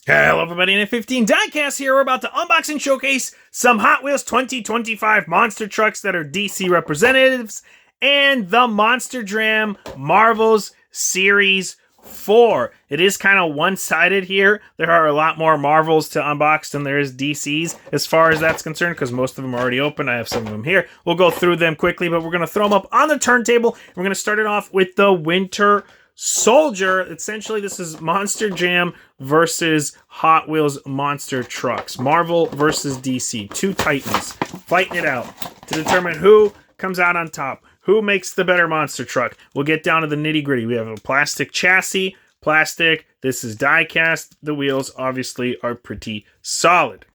Hello everybody, in F15 Diecast here. We're about to unbox and showcase some Hot Wheels 2025 monster trucks that are DC representatives and the Monster Jam Marvels Series 4. It is kind of one-sided here. There are a lot more Marvels to unbox than there is DCs as far as that's concerned, because most of them are already open. I have some of them here. We'll go through them quickly, but we're going to throw them up on the turntable. We're going to start it off with the Winter Soldier. Essentially, this is Monster Jam versus Hot Wheels monster trucks. Marvel versus DC. Two titans fighting it out to determine who comes out on top. Who makes the better monster truck? We'll get down to the nitty gritty. We have a plastic chassis, plastic. This is die cast. The wheels obviously are pretty solid.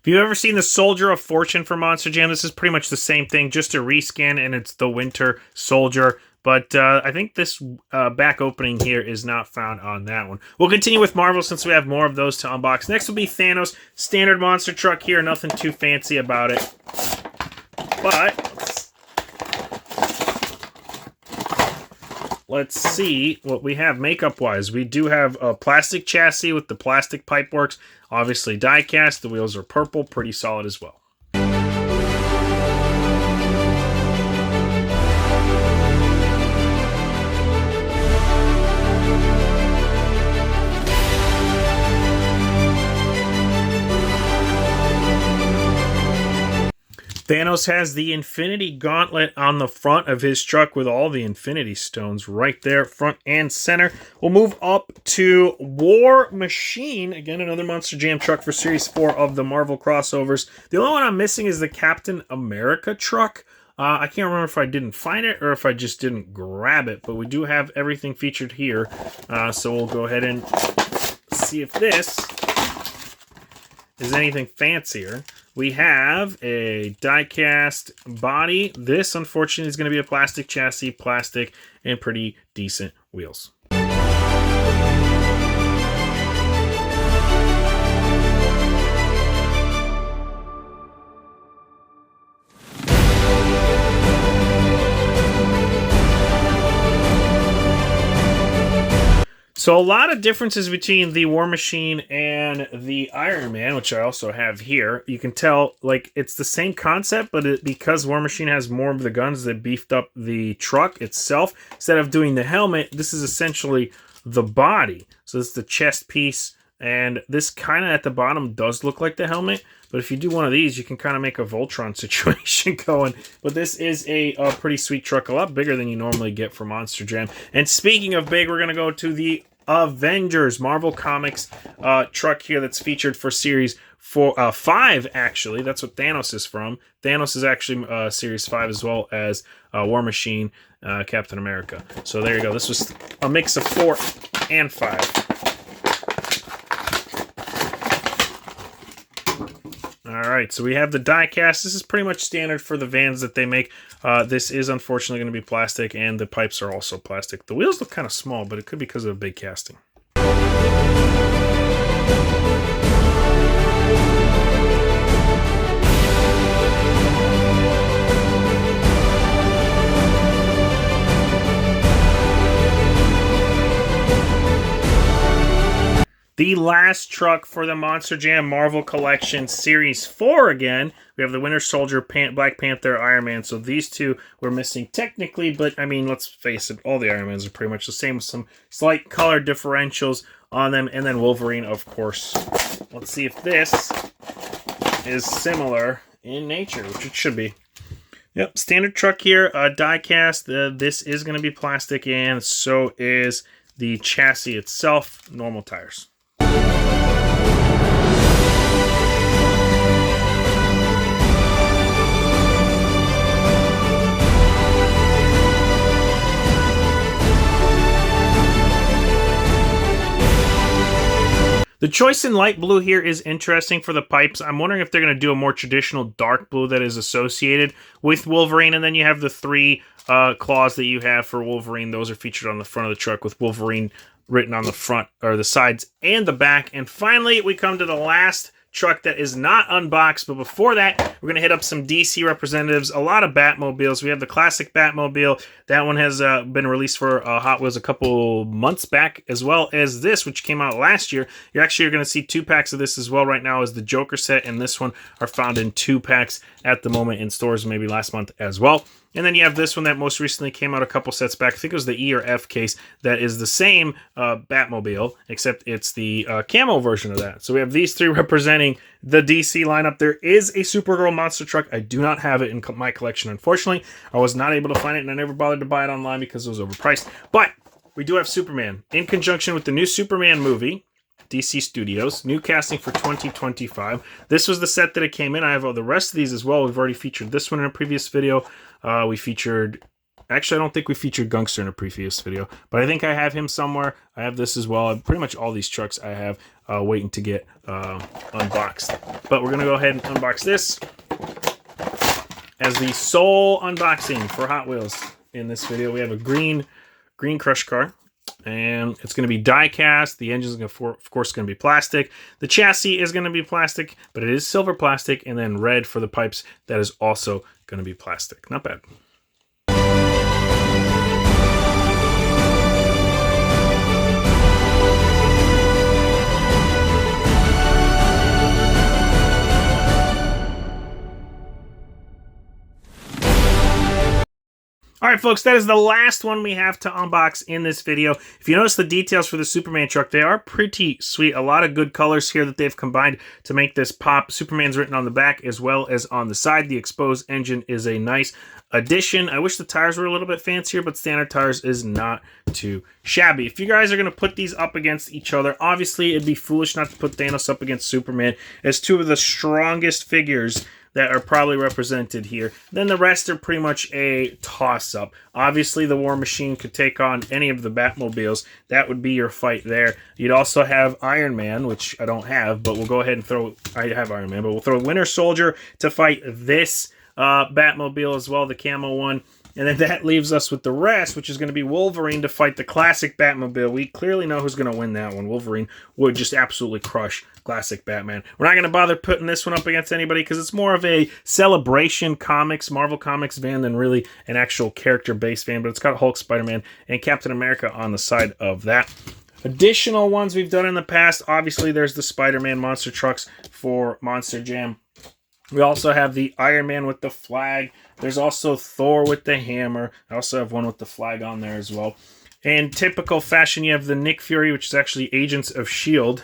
If you've ever seen the Soldier of Fortune for Monster Jam, this is pretty much the same thing, just a reskin, and it's the Winter Soldier. But I think this back opening here is not found on that one. We'll continue with Marvel since we have more of those to unbox. Next will be Thanos. Standard monster truck here, nothing too fancy about it. But let's see what we have makeup-wise. We do have a plastic chassis with the plastic pipeworks. Obviously die-cast. The wheels are purple. Pretty solid as well. Thanos has the Infinity Gauntlet on the front of his truck with all the Infinity Stones right there, front and center. We'll move up to War Machine. Again, another Monster Jam truck for Series 4 of the Marvel crossovers. The only one I'm missing is the Captain America truck. I can't remember if I didn't find it or if I just didn't grab it, but we do have everything featured here. So we'll go ahead and see if this is anything fancier. We have a die-cast body. This, unfortunately, is going to be a plastic chassis, plastic, and pretty decent wheels. So a lot of differences between the War Machine and the Iron Man, which I also have here. You can tell, like, it's the same concept, but because War Machine has more of the guns, they beefed up the truck itself. Instead of doing the helmet, this is essentially the body. So this is the chest piece, and this kind of at the bottom does look like the helmet. But if you do one of these, you can kind of make a Voltron situation going. But this is a pretty sweet truck, a lot bigger than you normally get for Monster Jam. And speaking of big, we're going to go to the Avengers Marvel Comics truck here that's featured for Series 5, actually. That's what Thanos is from. Thanos is actually Series 5 as well as War Machine, Captain America. So there you go. This was a mix of 4 and 5. Alright, so we have the die-cast. This is pretty much standard for the vans that they make. This is unfortunately going to be plastic, and the pipes are also plastic. The wheels look kind of small, but it could be because of a big casting. The last truck for the Monster Jam Marvel Collection Series 4 again. We have the Winter Soldier, Black Panther, Iron Man. So these two we're missing technically, but I mean, let's face it, all the Iron Mans are pretty much the same with some slight color differentials on them. And then Wolverine, of course. Let's see if this is similar in nature, which it should be. Yep, standard truck here, die cast. This is going to be plastic, and so is the chassis itself, normal tires. The choice in light blue here is interesting for the pipes. I'm wondering if they're going to do a more traditional dark blue that is associated with Wolverine. And then you have the three claws that you have for Wolverine. Those are featured on the front of the truck with Wolverine written on the front, or the sides and the back. And finally, we come to the last truck that is not unboxed, but before that, we're going to hit up some DC representatives, a lot of Batmobiles. We have the classic Batmobile. That one has been released for Hot Wheels a couple months back, as well as this, which came out last year. You're going to see 2 packs of this as well right now, as the Joker set and this one are found in 2 packs at the moment in stores, maybe last month as well. And then you have this one that most recently came out a couple sets back. I think it was the E or F case that is the same Batmobile, except it's the camo version of that. So we have these 3 representing the DC lineup. There is a Supergirl monster truck. I do not have it in my collection, unfortunately. I was not able to find it, and I never bothered to buy it online because it was overpriced. But we do have Superman in conjunction with the new Superman movie. DC Studios, new casting for 2025. This was the set that it came in. I have all the rest of these as well. We've already featured this one in a previous video. We featured... Actually, I don't think we featured Gungster in a previous video, but I think I have him somewhere. I have this as well. Pretty much all these trucks I have waiting to get unboxed. But we're going to go ahead and unbox this as the sole unboxing for Hot Wheels in this video. We have a green crush car. And it's going to be die cast. The engine is, of course, going to be plastic. The chassis is going to be plastic, but it is silver plastic. And then red for the pipes. That is also going to be plastic. Not bad. All right, folks, that is the last one we have to unbox in this video. If you notice the details for the Superman truck, they are pretty sweet. A lot of good colors here that they've combined to make this pop. Superman's written on the back as well as on the side. The exposed engine is a nice addition. I wish the tires were a little bit fancier, but standard tires is not too shabby. If you guys are going to put these up against each other, obviously it'd be foolish not to put Thanos up against Superman as 2 of the strongest figures that are probably represented here. Then the rest are pretty much a toss-up. Obviously, the War Machine could take on any of the Batmobiles. That would be your fight there. You'd also have Iron Man, which I don't have, but we'll go ahead and throw... I have Iron Man, but we'll throw Winter Soldier to fight this Batmobile as well, the camo one. And then that leaves us with the rest, which is going to be Wolverine to fight the classic Batmobile. We clearly know who's going to win that one. Wolverine would just absolutely crush classic Batman. We're not going to bother putting this one up against anybody because it's more of a Celebration Comics, Marvel Comics van than really an actual character-based van. But it's got Hulk, Spider-Man, and Captain America on the side of that. Additional ones we've done in the past, obviously there's the Spider-Man monster trucks for Monster Jam. We also have the Iron Man with the flag. There's also Thor with the hammer. I also have one with the flag on there as well. In typical fashion, you have the Nick Fury, which is actually Agents of S.H.I.E.L.D.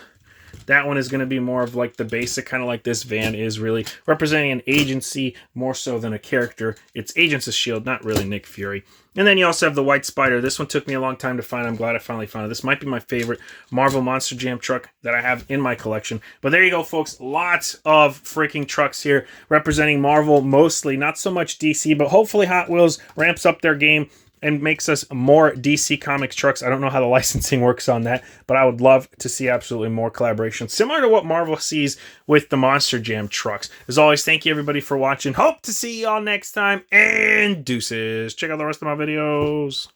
That one is going to be more of like the basic, kind of like this van is, really representing an agency more so than a character. It's Agents of S.H.I.E.L.D., not really Nick Fury. And then you also have the White Spider. This one took me a long time to find. I'm glad I finally found it. This might be my favorite Marvel Monster Jam truck that I have in my collection. But there you go, folks. Lots of freaking trucks here representing Marvel mostly. Not so much DC, but hopefully Hot Wheels ramps up their game and makes us more DC Comics trucks. I don't know how the licensing works on that, but I would love to see absolutely more collaboration, similar to what Marvel sees with the Monster Jam trucks. As always, thank you everybody for watching. Hope to see y'all next time, and deuces. Check out the rest of my videos.